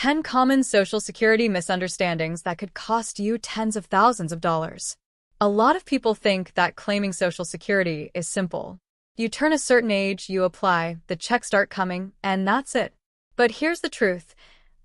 10 common Social Security misunderstandings that could cost you tens of thousands of dollars. A lot of people think that claiming Social Security is simple. You turn a certain age, you apply, the checks start coming, and that's it. But here's the truth.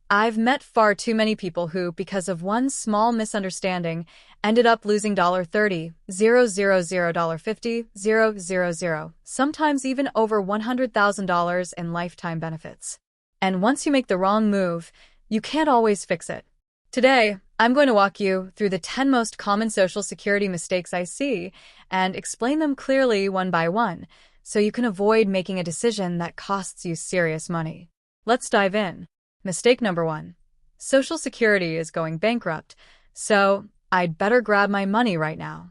I've met far too many people who, because of one small misunderstanding, ended up losing $30, $000, $50, $000, sometimes even over $100,000 in lifetime benefits. And once you make the wrong move, you can't always fix it. Today, I'm going to walk you through the 10 most common Social Security mistakes I see and explain them clearly one by one, so you can avoid making a decision that costs you serious money. Let's dive in. Mistake number 1. Social Security is going bankrupt, so I'd better grab my money right now.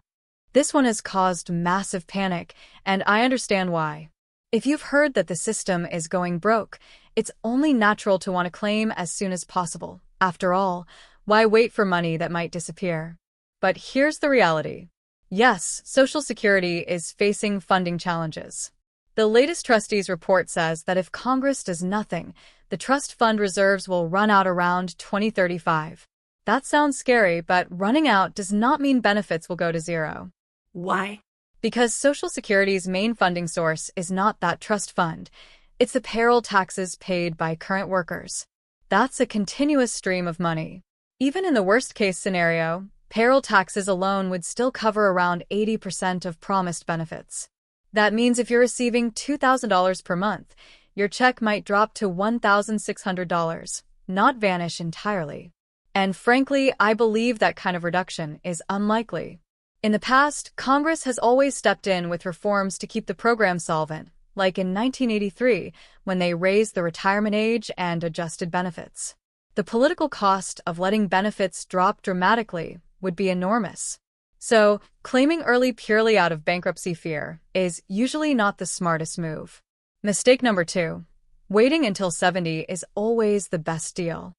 This one has caused massive panic, and I understand why. If you've heard that the system is going broke, it's only natural to want to claim as soon as possible. After all, why wait for money that might disappear? But here's the reality. Yes, Social Security is facing funding challenges. The latest trustees report says that if Congress does nothing, the trust fund reserves will run out around 2035. That sounds scary, but running out does not mean benefits will go to zero. Why? Because Social Security's main funding source is not that trust fund. It's the payroll taxes paid by current workers. That's a continuous stream of money. Even in the worst-case scenario, payroll taxes alone would still cover around 80% of promised benefits. That means if you're receiving $2,000 per month, your check might drop to $1,600, not vanish entirely. And frankly, I believe that kind of reduction is unlikely. In the past, Congress has always stepped in with reforms to keep the program solvent, like in 1983, when they raised the retirement age and adjusted benefits. The political cost of letting benefits drop dramatically would be enormous. So, claiming early purely out of bankruptcy fear is usually not the smartest move. Mistake number 2. Waiting until 70 is always the best deal.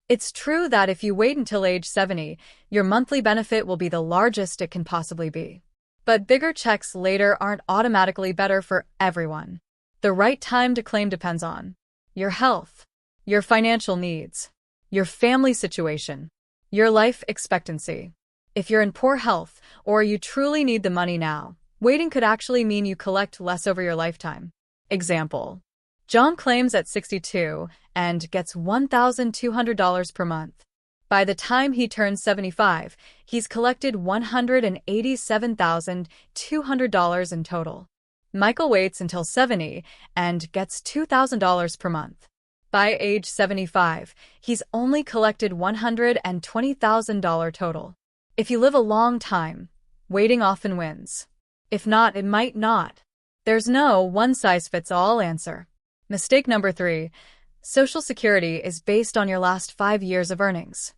It's true that if you wait until age 70, your monthly benefit will be the largest it can possibly be. But bigger checks later aren't automatically better for everyone. The right time to claim depends on your health, your financial needs, your family situation, your life expectancy. If you're in poor health or you truly need the money now, waiting could actually mean you collect less over your lifetime. Example: John claims at 62 and gets $1,200 per month. By the time he turns 75, he's collected $187,200 in total. Michael waits until 70 and gets $2,000 per month. By age 75, he's only collected $120,000 total. If you live a long time, waiting often wins. If not, it might not. There's no one-size-fits-all answer. Mistake number 3. Social Security is based on your last 5 years of earnings.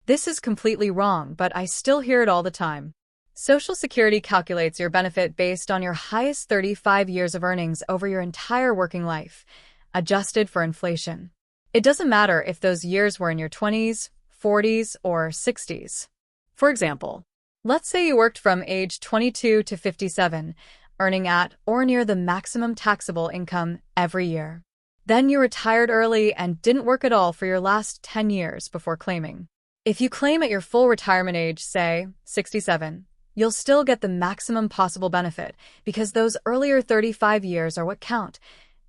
This is completely wrong, but I still hear it all the time. Social Security calculates your benefit based on your highest 35 years of earnings over your entire working life, adjusted for inflation. It doesn't matter if those years were in your 20s, 40s, or 60s. For example, let's say you worked from age 22 to 57, earning at or near the maximum taxable income every year. Then you retired early and didn't work at all for your last 10 years before claiming. If you claim at your full retirement age, say 67, you'll still get the maximum possible benefit because those earlier 35 years are what count,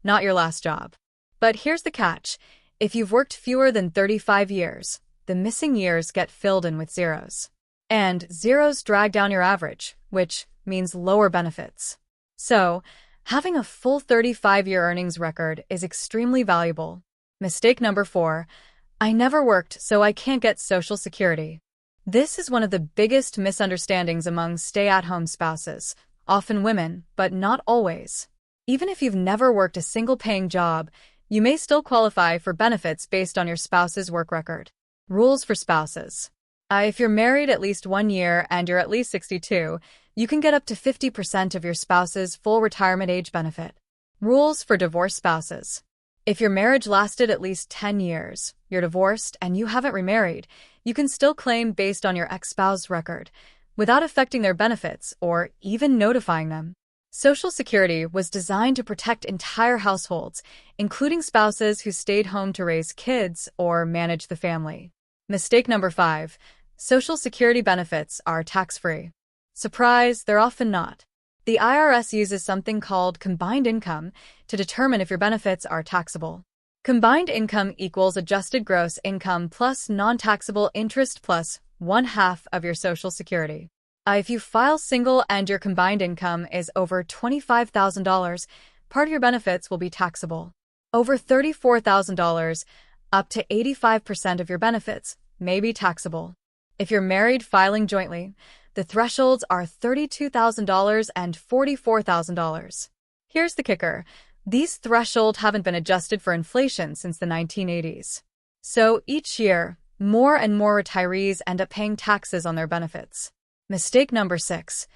not your last job. But here's the catch. If you've worked fewer than 35 years, the missing years get filled in with zeros. And zeros drag down your average, which means lower benefits. So, having a full 35-year earnings record is extremely valuable. Mistake number 4. I never worked, so I can't get Social Security. This is one of the biggest misunderstandings among stay-at-home spouses, often women, but not always. Even if you've never worked a single paying job, you may still qualify for benefits based on your spouse's work record. Rules for spouses. If you're married at least 1 year and you're at least 62, you can get up to 50% of your spouse's full retirement age benefit. Rules for divorced spouses. If your marriage lasted at least 10 years, you're divorced, and you haven't remarried, you can still claim based on your ex-spouse's record, without affecting their benefits or even notifying them. Social Security was designed to protect entire households, including spouses who stayed home to raise kids or manage the family. Mistake number 5. Social Security benefits are tax-free. Surprise, they're often not. The IRS uses something called combined income to determine if your benefits are taxable. Combined income equals adjusted gross income plus non-taxable interest plus 1/2 of your Social Security. If you file single and your combined income is over $25,000, part of your benefits will be taxable. Over $34,000, up to 85% of your benefits may be taxable. If you're married filing jointly, the thresholds are $32,000 and $44,000. Here's the kicker. These thresholds haven't been adjusted for inflation since the 1980s. So each year, more and more retirees end up paying taxes on their benefits. Mistake number 6.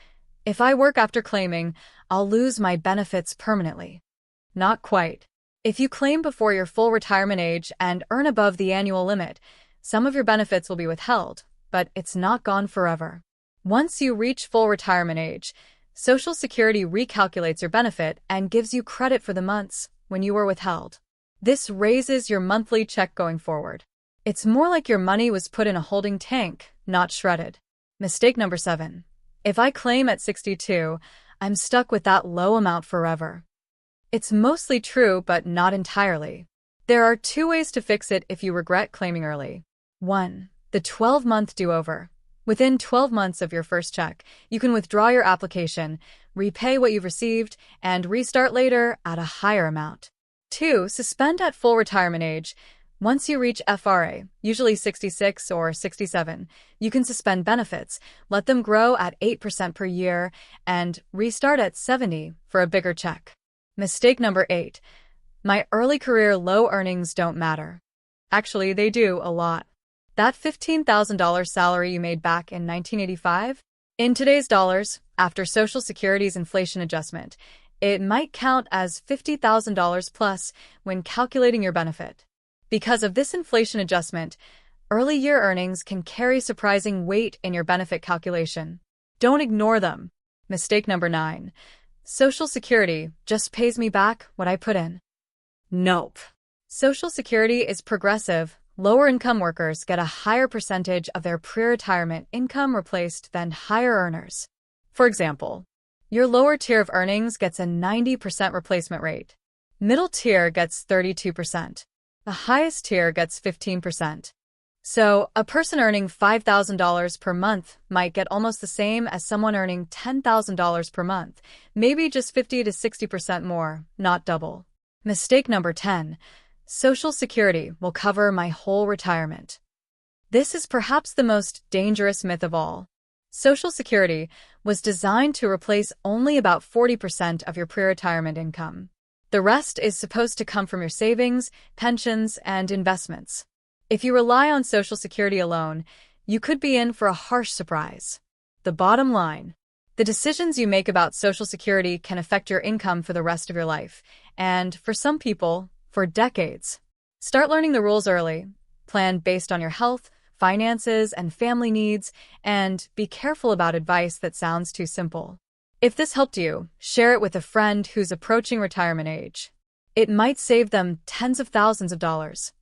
If I work after claiming, I'll lose my benefits permanently. Not quite. If you claim before your full retirement age and earn above the annual limit, some of your benefits will be withheld, but it's not gone forever. Once you reach full retirement age, Social Security recalculates your benefit and gives you credit for the months when you were withheld. This raises your monthly check going forward. It's more like your money was put in a holding tank, not shredded. Mistake number 7. If I claim at 62, I'm stuck with that low amount forever. It's mostly true, but not entirely. There are 2 ways to fix it if you regret claiming early. 1. The 12-month do-over. Within 12 months of your first check, you can withdraw your application, repay what you've received, and restart later at a higher amount. 2. Suspend at full retirement age. Once you reach FRA, usually 66 or 67, you can suspend benefits, let them grow at 8% per year, and restart at 70 for a bigger check. Mistake number 8. My early career low earnings don't matter. Actually, they do a lot. That $15,000 salary you made back in 1985? In today's dollars, after Social Security's inflation adjustment, it might count as $50,000 plus when calculating your benefit. Because of this inflation adjustment, early year earnings can carry surprising weight in your benefit calculation. Don't ignore them. Mistake number 9. Social Security just pays me back what I put in. Nope. Social Security is progressive. Lower-income workers get a higher percentage of their pre-retirement income replaced than higher earners. For example, your lower tier of earnings gets a 90% replacement rate. Middle tier gets 32%. The highest tier gets 15%. So, a person earning $5,000 per month might get almost the same as someone earning $10,000 per month, maybe just 50 to 60% more, not double. Mistake number 10. Social Security will cover my whole retirement. This is perhaps the most dangerous myth of all. Social Security was designed to replace only about 40% of your pre-retirement income. The rest is supposed to come from your savings, pensions, and investments. If you rely on Social Security alone, you could be in for a harsh surprise. The bottom line: the decisions you make about Social Security can affect your income for the rest of your life, and for some people, for decades. Start learning the rules early, plan based on your health, finances, and family needs, and be careful about advice that sounds too simple. If this helped you, share it with a friend who's approaching retirement age. It might save them tens of thousands of dollars.